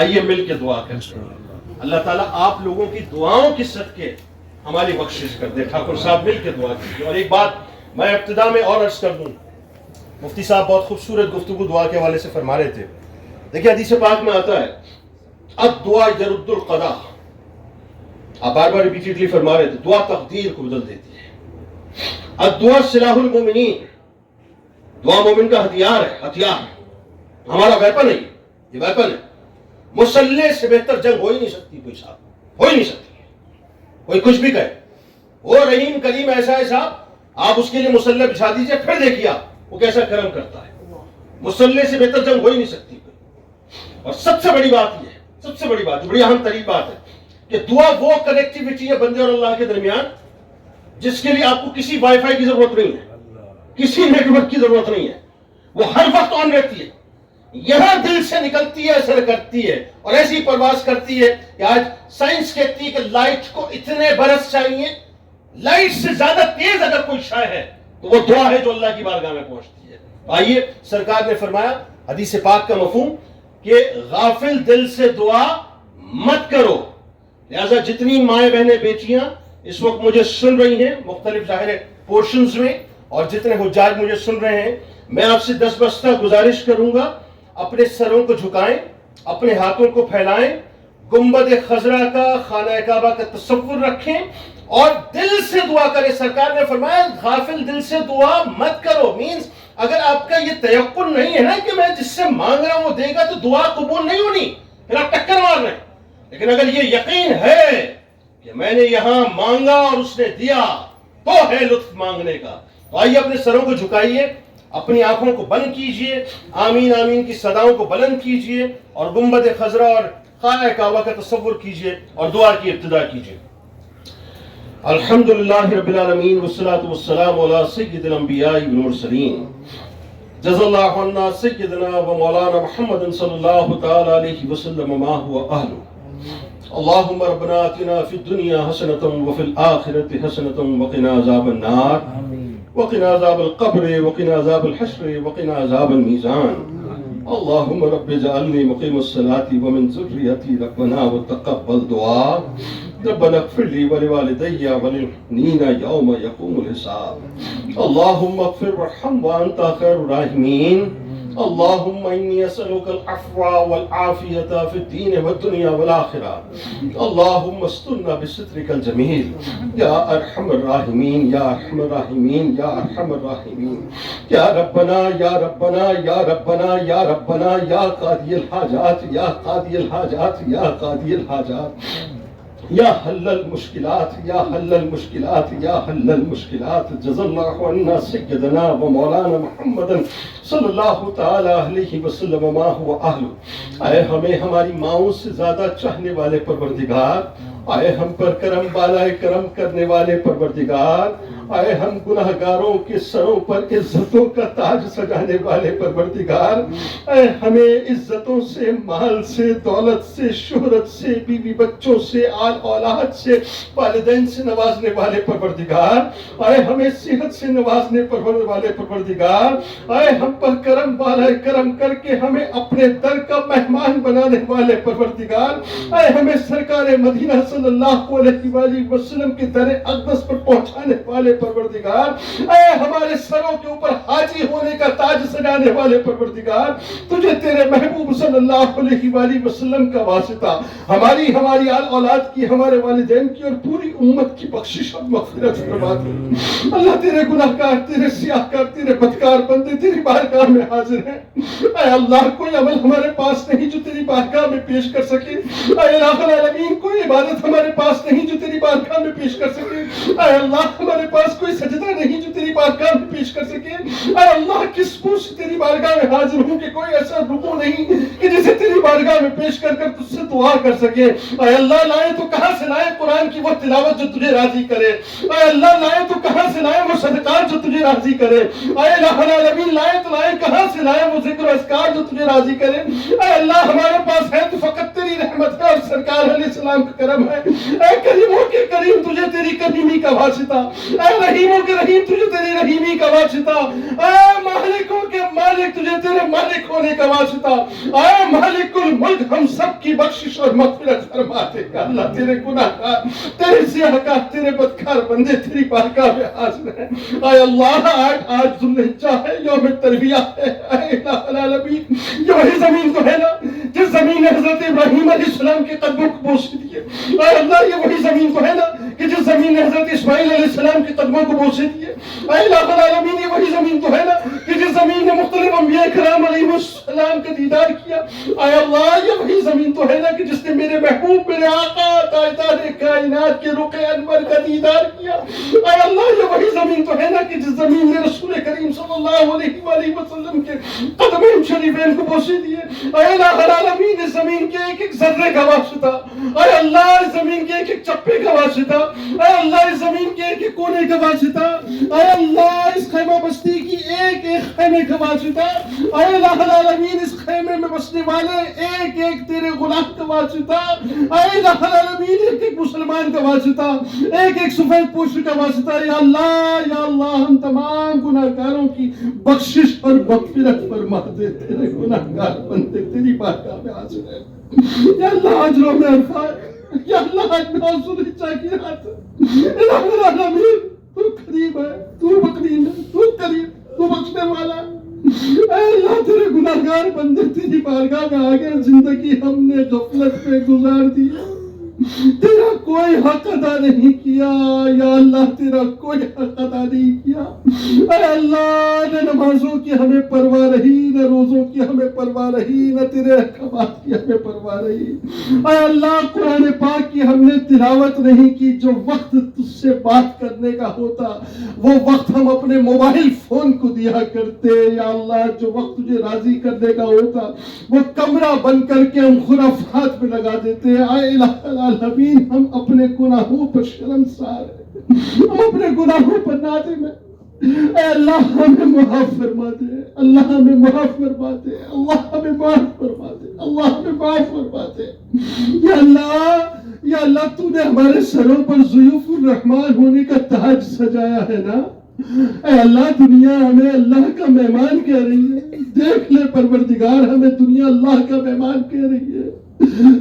آئیے مل کے دعا کرتے ہیں. اللہ تعالیٰ آپ لوگوں کی دعاؤں کی صدقے ہماری بخشش کر دے. ٹھاکر صاحب مل کے دعا کیجیے. اور ایک بات میں ابتدا میں اور عرض کر دوں. مفتی صاحب بہت خوبصورت گفتگو دعا کے حوالے سے فرما رہے تھے. دیکھیے حدیث پاک میں آتا ہے الدعاء یرد القضاء. آپ بار بار ریپیٹڈلی فرما رہے تھے دعا تقدیر کو بدل دیتی ہے. الدعاء سلاح المومنین. دعا مومن کا ہتھیار ہے. ہتھیار ہمارا ویپن ہے. یہ ویپن ہے. مسلح سے بہتر جنگ ہو ہی نہیں سکتی. کوئی صاحب ہو ہی نہیں سکتی. کوئی کچھ بھی کہے وہ رحیم کریم ایسا ہے صاحب. آپ اس کے لیے مسلح بچھا دیجئے پھر دیکھیے آپ وہ کیسا کرم کرتا ہے. مسلح سے بہتر جنگ ہو ہی نہیں سکتی. اور سب سے بڑی بات یہ ہے, سب سے بڑی بات, بڑی اہم ترین بات ہے کہ دعا وہ کنیکٹیویٹی ہے بندے اور اللہ کے درمیان جس کے لیے آپ کو کسی وائی فائی کی ضرورت نہیں ہے, کسی نیٹ ورک کی ضرورت نہیں ہے. وہ ہر وقت آن رہتی ہے. یہاں دل سے نکلتی ہے, اثر کرتی ہے اور ایسی پرواز کرتی ہے کہ آج سائنس کہتی ہے کہ لائٹ کو اتنے برس چاہیے. لائٹ سے زیادہ تیز اگر کوئی شے ہے تو وہ دعا ہے جو اللہ کی بارگاہ میں پہنچتی ہے. آئیے سرکار نے فرمایا حدیث پاک کا مفہوم کہ غافل دل سے دعا مت کرو. لہذا جتنی مائیں بہنیں بیٹیاں اس وقت مجھے سن رہی ہیں مختلف ظاہر پورشنز میں, اور جتنے حجاج مجھے سن رہے ہیں, میں آپ سے دستبستہ گزارش کروں گا اپنے سروں کو جھکائیں, اپنے ہاتھوں کو پھیلائیں, گنبد خضرا کا خانہ کعبہ کا تصور رکھیں اور دل سے دعا کریں. سرکار نے فرمایا غافل دل سے دعا مت کرو. مینز اگر آپ کا یہ تیقن نہیں ہے نا کہ میں جس سے مانگ رہا ہوں وہ دے گا تو دعا قبول نہیں ہونی, پھر آپ ٹکر مار رہے ہیں. لیکن اگر یہ یقین ہے کہ میں نے یہاں مانگا اور اس نے دیا تو ہے لطف مانگنے کا. تو آئیے اپنے سروں کو جھکائیے, اپنی آنکھوں کو بند کیجئے, آمین آمین کی صداؤں کو بلند کیجئے اور گنبد خضرا اور خانہ کعبہ کا تصور کیجئے اور دعا کی ابتدا کیجئے. الحمدللہ رب العالمین والصلاة والسلام علی سید الانبیاء والمرسلین. جزا اللہ عنا سیدنا و مولانا محمد صلی اللہ تعالی علیہ وسلم ما هو اہلہ. اللہم ربنا آتنا فی الدنیا حسنة وفی الآخرة حسنة وقنا عذاب النار وقنا عذاب القبر وقنا عذاب الحشر وقنا عذاب الميزان. اللهم رب اجعلني مقيم الصلاة ومن ذريتي ربنا وتقبل دعاء. ربنا اغفر لي ولوالدي وللمؤمنين يوم يقوم الحساب. اللهم اغفر وارحم وأنت خير الراحمين. اللهم إني أسألك العفو والعافية في الدين والدنيا والآخرة. اللهم استرنا بسترك الجميل يا أرحم الراحمين يا أرحم الراحمين يا أرحم الراحمين. يا ربنا يا ربنا يا ربنا يا ربنا يا قاضي الحاجات يا قاضي الحاجات يا قاضي الحاجات یا حل المشکلات یا حل المشکلات یا حل المشکلات. جزا اللہ عنا سیدنا و مولانا محمد صلی اللہ تعالی علیہ وسلم ما هو اہلہ. اے ہمیں ہماری ماؤں سے زیادہ چاہنے والے پروردگار, آئے ہم پر کرم بالائے کرم کرنے والے پروردگار, آئے ہم گناہگاروں کے سروں پر عزتوں کا تاج سجانے والے پروردگار, اے ہمیں عزتوں سے, مال سے, دولت سے, شہرت سے, بیوی بچوں سے, آل اولاد سے, والدین سے نوازنے والے پروردگار, آئے ہمیں صحت سے نوازنے والے پروردگار, آئے ہم پر کرم بالائے کرم کر کے ہمیں اپنے در کا مہمان بنانے والے پروردگار, اے ہمیں سرکار مدینہ صلی اللہ علیہ وآلہ وسلم کے در اقدس پر پہنچانے والے پروردگار, اے ہمارے سروں کے اوپر حاجی ہونے کا تاج سجانے والے پروردگار, تجھے تیرے محبوب صلی اللہ علیہ وآلہ وسلم کا واسطہ ہماری آل اولاد کی, ہمارے والدین کی اور پوری امت کی بخشش اور مغفرت فرما دے. اللہ تیرے گناہگار, تیرے سیاہکار, تیرے بدکار بندے تیری بارگاہ میں حاضر ہیں. اے اللہ کوئی عمل ہمارے پاس نہیں جو تیری بارگاہ میں پیش کر سکے. اے الہ العالمین کوئی عبادت ہمارے پاس نہیں جو تیری بارگاہ میں پیش کر سکے. اے اللہ ہمارے پاس کوئی سجدہ نہیں جو تیری بارگاہ میں پیش کر سکے. اے اللہ کس منہ سے تیری بارگاہ میں حاضر ہوں کہ کوئی ایسا رکوع نہیں کہ جسے تیری بارگاہ میں پیش کر تجھ سے دعا کر سکے. اے اللہ لائے تو کہاں سے لائے قرآن کی وہ تلاوت جو تجھے راضی کرے. اے اللہ لائے تو کہاں سے لائے وہ صدقات جو تجھے راضی کرے. اے الہ العالمین لائے تو لائے کہاں سے لائے وہ ذکر و اذکار جو تجھے راضی کرے. اے اللہ ہمارے پاس ہے تو فقط تیری رحمت کا اور سرکار علیہ السلام کا کرم ہے. اے کریموں کے کریم تجھے تیری کریمی کا واسطہ، اے رحیموں کے رحیم تجھے تیری رحیمی کا واسطہ، اے مالکوں کے مالک تجھے تیرے مالک ہونے کا واسطہ، اے مالک الملک ہم سب کی بخشش اور مغفرت فرما دے یا اللہ۔ تیرے گناہگار، تیرے سیاہکار، تیرے بدکار بندے تیری بارگاہ میں حاضر ہیں، اے اللہ آج ذوالحجہ ہے، یوم تربیہ ہے، اے الہ العالمین یہ وہی زمین تو ہے نا جس زمین نے حضرت ابراہیم علیہ السلام کے قدموں کو بوس دیے، اے اللہ یہ وہی زمین تو ہے نا کہ جس زمین نے حضرت اسماعیل علیہ السلام کے قدموں کو بوسے دیے، اے الہ العالمین یہ وہی زمین تو ہے نا کہ جس زمین نے مختلف انبیاء کرام علیہ السلام کا دیدار کیا، اے اللہ یہ وہی زمین تو ہے نا کہ جس نے میرے محبوب میرے آقا تاجدار کائنات کے رخ انور کا دیدار کیا، اے اللہ یہ وہی زمین تو ہے نا کہ جس زمین نے رسول کریم صلی اللہ علیہ وآلہ وسلم کے قدمین شریفین کو بوسے دیے، اے الہ العالمین اس زمین کے ایک ایک ذرے کا واسطہ، اے اللہ اس زمین کے ایک ایک چپے کا واسطہ، اے اللہ اس زمین کے ایک ایک کونے کا واسطہ، اے اللہ اس خیمہ بستی کی ایک ایک خیمے کا واسطہ، اے الہ العالمین اس خیمے میں بسنے والے ایک ایک تیرے غلام کا واسطہ، اے الہ العالمین ایک ایک مسلمان کا واسطہ، ایک ایک سفید پوش کا واسطہ، یا اللہ ہم تمام گناہگاروں کی بخشش اور مغفرت فرما دے، تیرے گناہگار بندے تیری بارگاہ میں حاضر ہیں، یا اللہ آج روز عرفہ ہے، یا اللہ آج ذوالحجہ کی رات ہے، الہ العالمین تو قریب ہے، تو مقرین ہے، تو قریب، تو بخشنے والا ہے، اے اللہ تیرے گناہگار بندے تیری بارگاہ میں آگے زندگی ہم نے غفلت پہ گزار دی، تیرا کوئی حق ادا نہیں کیا، یا اللہ تیرا کوئی حق ادا نہیں کیا، اے اللہ نہ نمازوں کی ہمیں پرواہ رہی، نہ روزوں کی ہمیں پرواہ رہی، نہ تیرے احکامات کی ہمیں پرواہ رہی، اے اللہ قرآن پاک کی ہم نے تلاوت نہیں کی، جو وقت تجھ سے بات کرنے کا ہوتا وہ وقت ہم اپنے موبائل فون کو دیا کرتے، یا اللہ جو وقت تجھے راضی کرنے کا ہوتا وہ کمرہ بند کر کے ہم خرافات میں لگا دیتے، اے الہ العالمین ہم اپنے گناہوں پر شرمسار ہیں، ہم اپنے گناہوں پر نادم ہیں، اے اللہ ہمیں معاف فرما دے، اللہ ہمیں معاف فرما دے، اللہ ہمیں معاف فرما دے، اللہ ہمیں معاف فرما دے، یا اللہ تو نے ہمارے سروں پر ضیوف الرحمان ہونے کا تاج سجایا ہے نا، اے اللہ دنیا ہمیں اللہ کا مہمان کہہ رہی ہے، دیکھ لے پروردگار ہمیں دنیا اللہ کا مہمان کہہ رہی ہے،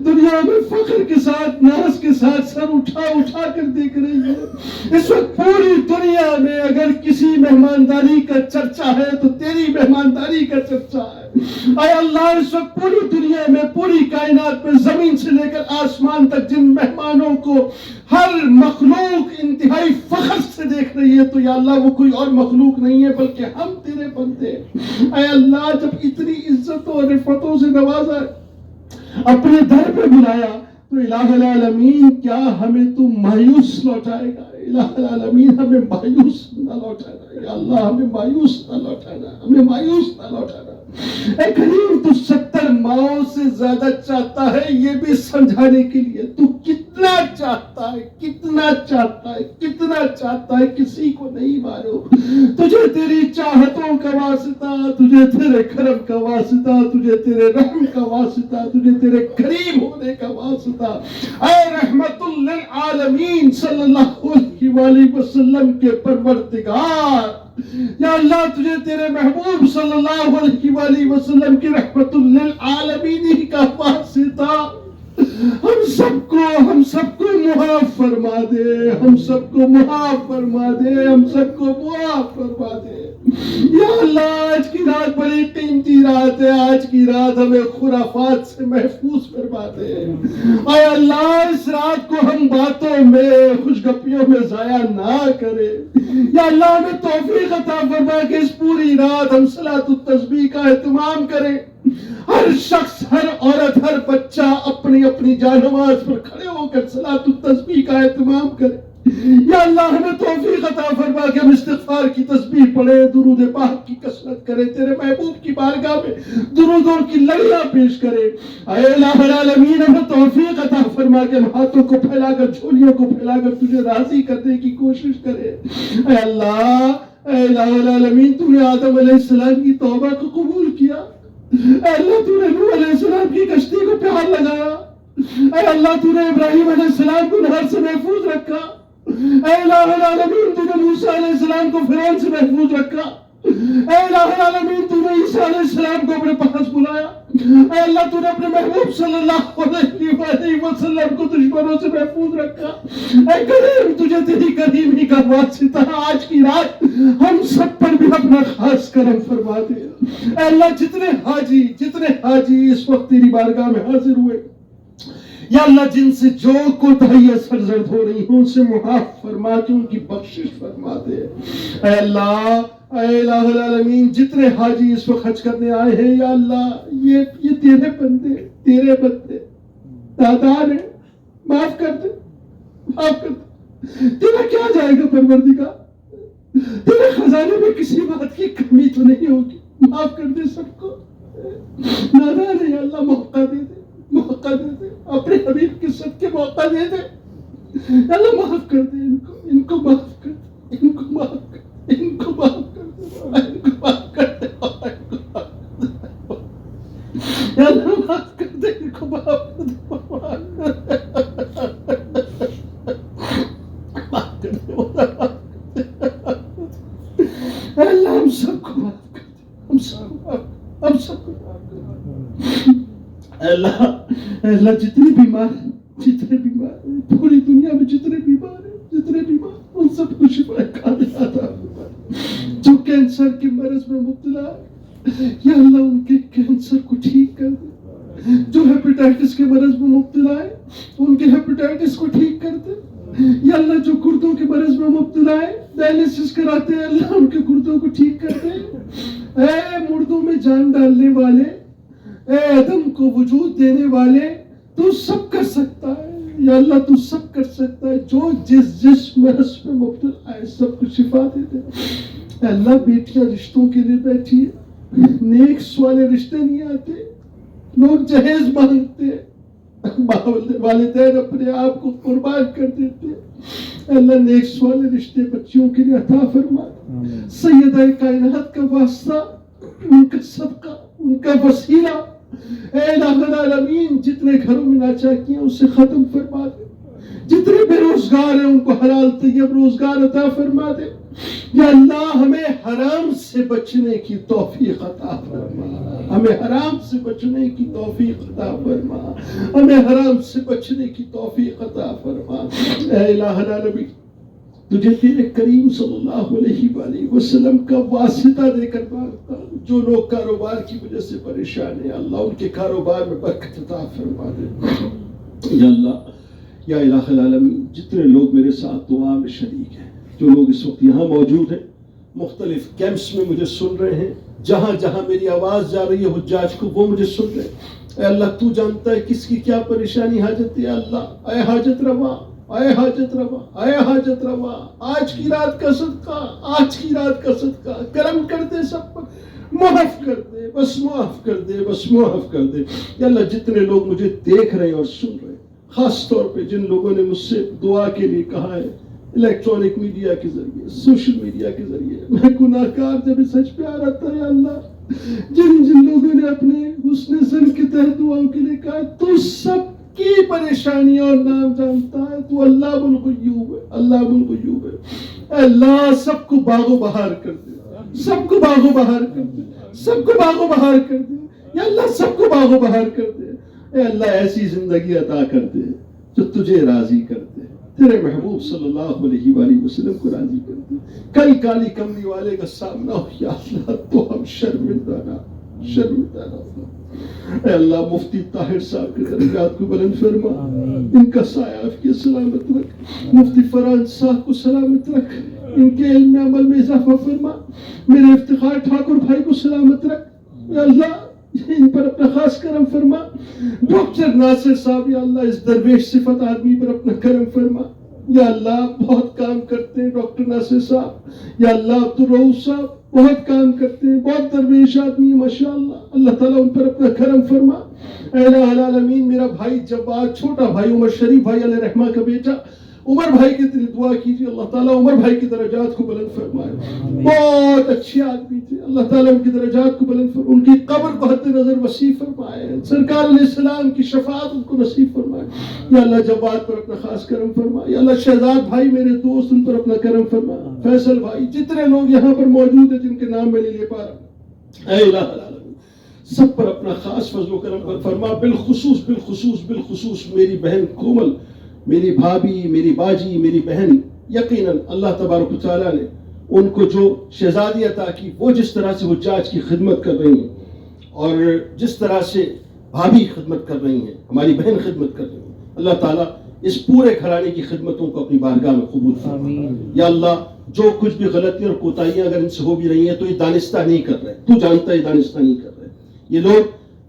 دنیا میں فخر کے ساتھ ناز کے ساتھ سر اٹھا کر دیکھ رہی ہے، اس وقت پوری دنیا میں اگر کسی مہمانداری کا چرچا ہے تو تیری مہمانداری کا چرچا ہے، اے اللہ اس وقت پوری دنیا میں پوری کائنات میں زمین سے لے کر آسمان تک جن مہمانوں کو ہر مخلوق انتہائی فخر سے دیکھ رہی ہے تو یا اللہ وہ کوئی اور مخلوق نہیں ہے بلکہ ہم تیرے بندے، اے اللہ جب اتنی عزتوں اور رفعتوں سے نوازا اپنے در پہ بلایا تو الہ العالمین کیا ہمیں تو مایوس لوٹائے گا، الہ العالمین ہمیں مایوس نہ لوٹانا، یا اللہ ہمیں مایوس نہ لوٹانا، ہمیں مایوس نہ لوٹانا، اے کریم تو 70 ماؤں سے زیادہ چاہتا ہے، یہ بھی سمجھانے کے لیے تو کتنا چاہتا ہے، کتنا چاہتا ہے، کتنا چاہتا ہے کسی کو نہیں معلوم، تجھے تیری چاہتوں کا واسطہ، تجھے تیرے کرم کا واسطہ، تجھے تیرے رحم کا واسطہ، تجھے تیرے کریم ہونے کا واسطہ، اے رحمت للعالمین صلی اللہ علیہ وآلہ وسلم کے پروردگار، یا اللہ تجھے تیرے محبوب صلی اللہ علیہ وآلہ وسلم کی رحمت للعالمین کا واسطہ ہم سب کو معاف فرما دے، ہم سب کو معاف فرما دے، ہم سب کو معاف فرما دے، یا اللہ آج کی رات بڑی قیمتی رات ہے، آج کی رات ہمیں خرافات سے محفوظ فرما دے، اے اللہ اس رات کو ہم باتوں میں خوش گپیوں میں ضائع نہ کرے، یا اللہ ہمیں توفیق عطا فرما کہ اس پوری رات ہم صلاۃ التسبیح کا اہتمام کریں، ہر شخص، ہر عورت، ہر بچہ اپنی اپنی جانماز پر کھڑے ہو کر صلاۃ التسبیح کا اہتمام کرے، یا اللہ ہمیں توفیق عطا فرما کہ ہم استغفار کی تسبیح پڑھیں، درود پاک کی کثرت کریں، تیرے محبوب کی بارگاہ میں درودوں کی لڑیاں پیش کریں، اے الہ العالمین ہمیں توفیق عطا فرما کہ ہم ہاتھوں کو پھیلا کر، جھولیوں کو پھیلا کر تجھے راضی کرنے کی کوشش کریں، اے اللہ، اے الہ العالمین تو نے آدم علیہ السلام کی توبہ کو قبول کیا، اے اللہ تو نے نوح علیہ السلام کی کشتی کو پیار لگایا، اے اللہ تو نے ابراہیم علیہ السلام کو نہر سے محفوظ رکھا، اے الہ العالمین تو نے موسیٰ علیہ السلام کو فرعون سے محفوظ رکھا، اے الہ العالمین تو نے عیسیٰ علیہ السلام کو اپنے پاس بلایا، اے اللہ تو نے اپنے محبوب صلی اللہ علیہ وسلم کو دشمنوں سے محفوظ رکھا، اے کریم تجھے تیری کریمی کا واسطہ آج کی رات ہم سب پر بھی اپنا خاص کرم فرما دے۔ اے اللہ جتنے حاجی اس وقت تیری بارگاہ میں حاضر ہوئے، یا اللہ جن سے جو کوتاہیاں سرزد ہو رہی ہوں ان سے معاف فرما کے ان کی بخشش فرما دے۔ اے اللہ، اے الہ العالمین جتنے حاجی اس وقت حج کرنے آئے ہیں یا اللہ یہ تیرے بندے دادار ہیں، معاف کر دے۔ تیرا کیا جائے گا پروردگار، تیرے خزانے میں کسی بات کی کمی تو نہیں ہوگی، معاف کر دے سب کو۔ نادان ہے یا اللہ، موقع دے دے اپنے حبیب کی صدقے موقع دے دے۔ اللہ معاف کر دے ان کو معاف کر دے، ان کو معاف کر دے، ان کو معاف کر دے، ان کو معاف کر دے، اللہ معاف کر دے، ان کو معاف کر دے، اللہ ہم سب کو معاف کر دے، ہم سب کو معاف کر دے۔ اللہ جتنے بیمار ہیں پوری دنیا میں جتنے بیمار ان سب کو شفا کاملہ عطا فرما۔ جو کینسر کے مرض میں مبتلا ہے یا اللہ ان کے کینسر کو ٹھیک کر دے، جو ہیپیٹائٹس کے مرض میں مبتلا ہے ان کے ہیپیٹائٹس کو ٹھیک کر دے، یا اللہ جو گردوں کے مرض میں مبتلا ہے ڈائلیسس کراتے ہیں اللہ ان کے گردوں کو ٹھیک کر دے۔ اے مردوں میں جان ڈالنے والے، اے عدم کو وجود دینے والے، تو سب کر سکتا ہے یا اللہ، تو سب کر سکتا ہے۔ جو جس مرض میں مبتلا ہے سب کو شفا دے دے۔ اے اللہ بیٹیاں رشتوں کے لیے بیٹھی ہے، نیک والے رشتے نہیں آتے، لوگ جہیز مانگتے، والدین اپنے آپ کو قربان کر دیتے۔ اے اللہ نیک والے رشتے بچیوں کے لیے عطا فرما۔ سیدہ کائنات کا واسطہ، ان کا صدقہ، ان کا وسیلہ، اے الہ العالمین جتنے گھروں میں ناچاکیاں اسے ختم فرما دے، جتنے بے روزگار ہیں ان کو حلال طیب روزگار عطا فرما دے۔ یا اللہ ہمیں حرام سے بچنے کی توفیق عطا فرما، ہمیں حرام سے بچنے کی توفیق عطا فرما، ہمیں حرام سے بچنے کی توفیق عطا فرما۔ اے الہ العالمین تجھے تیرے کریم صلی اللہ علیہ وآلہ وسلم کا واسطہ دے کر مانگتا ہوں، جو لوگ کاروبار کی وجہ سے پریشان ہیں اللہ ان کے کاروبار میں برکت عطا فرما دے۔ یا اللہ، یا الہ العالمین جتنے لوگ میرے ساتھ دعا میں شریک ہیں، جو لوگ اس وقت یہاں موجود ہیں، مختلف کیمپس میں مجھے سن رہے ہیں، جہاں جہاں میری آواز جا رہی ہے حجاج کو وہ مجھے سن رہے ہیں، اے اللہ تو جانتا ہے کس کی کیا پریشانی حاجت ہے۔ اللہ اے حاجت روا، اے حاجت روا، اے حاجت روا، آج کی رات کا صدقہ، آج کی رات کا صدقہ کرم کر دے، سب پر معاف کر دے، بس معاف کر دے، بس معاف کر دے۔ یا اللہ جتنے لوگ مجھے دیکھ رہے ہیں اور سن رہے ہیں، خاص طور پہ جن لوگوں نے مجھ سے دعا کے لیے کہا ہے الیکٹرانک میڈیا کے ذریعے، سوشل میڈیا کے ذریعے، میں گناہ کار جب سچ پہ آ رہا تھا یا اللہ جن لوگوں نے اپنے حسن ظن کے تحت دعاؤں کے لیے کہا، تو سب کی پریشانیاں اور نام جانتا ہے، تو اللہ الغیوب ہے، اللہ الغیوب ہے۔ اے اللہ سب کو باغ و بہار کر دے، سب کو باغ و بہار کر دے، سب کو باغ و بہار کر دے، یا اللہ سب کو باغ و بہار کر دے۔ اے اللہ ایسی زندگی عطا کر دے جو تجھے راضی کر دے، تیرے محبوب صلی اللہ علیہ وآلہ وسلم کو راضی کر دے۔ کل کالی کملی والے کا سامنا ہو یا اللہ تو ہم شرمندہ نہ ہو۔ اے اللہ مفتی طاہر صاحب کے درجات کو بلند فرما، ان کا سایہ آپ کی سلامت رکھ، مفتی فرحان صاحب کو سلامت رکھ، ان کے علم عمل میں اضافہ فرما، میرے افتخار ٹھاکر بھائی کو سلامت رکھ، یا اللہ ان پر اپنا خاص کرم فرما، ڈاکٹر ناصر صاحب یا اللہ اس درویش صفت آدمی پر اپنا کرم فرما، یا اللہ بہت کام کرتے ہیں ڈاکٹر ناصر صاحب، یا اللہ عبدالرؤوف صاحب بہت کام کرتے ہیں، بہت درویش آدمی ہیں ماشاءاللہ، اللہ تعالیٰ ان پر اپنا کرم فرما۔ اے الہ العالمین میرا بھائی جواد، چھوٹا بھائی عمر شریف بھائی علیہ رحمہ کا بیٹا، عمر بھائی کے لیے دعا کیجیے، اللہ تعالیٰ عمر بھائی کی درجات کو بلند فرمائے، بہت اچھے آدمی تھے، اللہ تعالیٰ ان کی درجات کو بلند فرمائے، ان کی قبر کو حد نظر وسیع فرمائے، سرکار علیہ السلام کی شفاعت ان کو نصیب فرمائے، یا اللہ جواد پر اپنا خاص کرم فرمائے، یا اللہ شہزاد بھائی میرے دوست ان پر اپنا کرم فرمائے، فیصل بھائی، جتنے لوگ یہاں پر موجود ہیں جن کے نام میں نہیں لے پا رہا، اے الہ العالمین سب پر اپنا خاص فضل و کرم فرما، بالخصوص میری بہن کومل، میری بھابھی، میری باجی، میری بہن، یقیناً اللہ تبارک و تعالیٰ نے ان کو جو شہزادی عطا کی، وہ جس طرح سے حجاج کی خدمت کر رہی ہیں اور جس طرح سے بھابھی خدمت کر رہی ہیں، ہماری بہن خدمت کر رہی ہیں، اللہ تعالیٰ اس پورے گھرانے کی خدمتوں کو اپنی بارگاہ میں قبول فرما۔ یا اللہ جو کچھ بھی غلطیاں اور کوتاہیاں اگر ان سے ہو بھی رہی ہیں تو یہ دانستہ نہیں کر رہے، تو جانتا ہے دانستہ نہیں کر رہے، یہ لوگ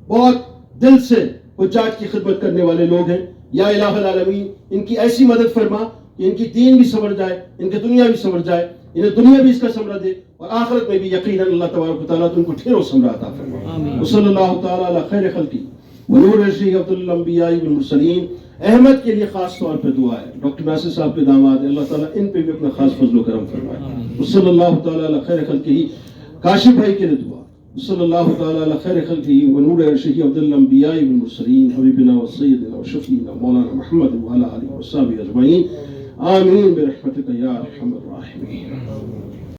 بہت دل سے حجاج کی خدمت کرنے والے لوگ ہیں۔ یا الہ العالمین ان کی ایسی مدد فرما کہ ان کی دین بھی سنور جائے، ان کی دنیا بھی سنور جائے، انہیں دنیا بھی اس کا ثمرہ دے اور آخرت میں بھی یقیناً اللہ تبارک و تعالیٰ تو ان کو ڈھیروں ثمرہ عطا فرما۔ وصلی اللہ تعالیٰ علی خیر خلقہ ونور عرشہ افضل الانبیاء والمرسلین۔ احمد کے لیے خاص طور پہ دعا ہے، ڈاکٹر ناصر صاحب کے داماد ہیں، اللہ تعالیٰ ان پہ بھی اپنا خاص فضل و کرم فرمائے۔ وصلی اللہ تعالیٰ علی خیر خلقہ۔ کاشف بھائی کے لیے دعا، صلی اللہ تعالیٰ علی خیر خلقہ ونور عرشہ افضل الانبیاء والمرسلین حبیبنا وسیدنا وشفیعنا مولانا محمد وعلی آلہ وصحبہ اجمعین، آمین برحمتک یا ارحم الراحمین۔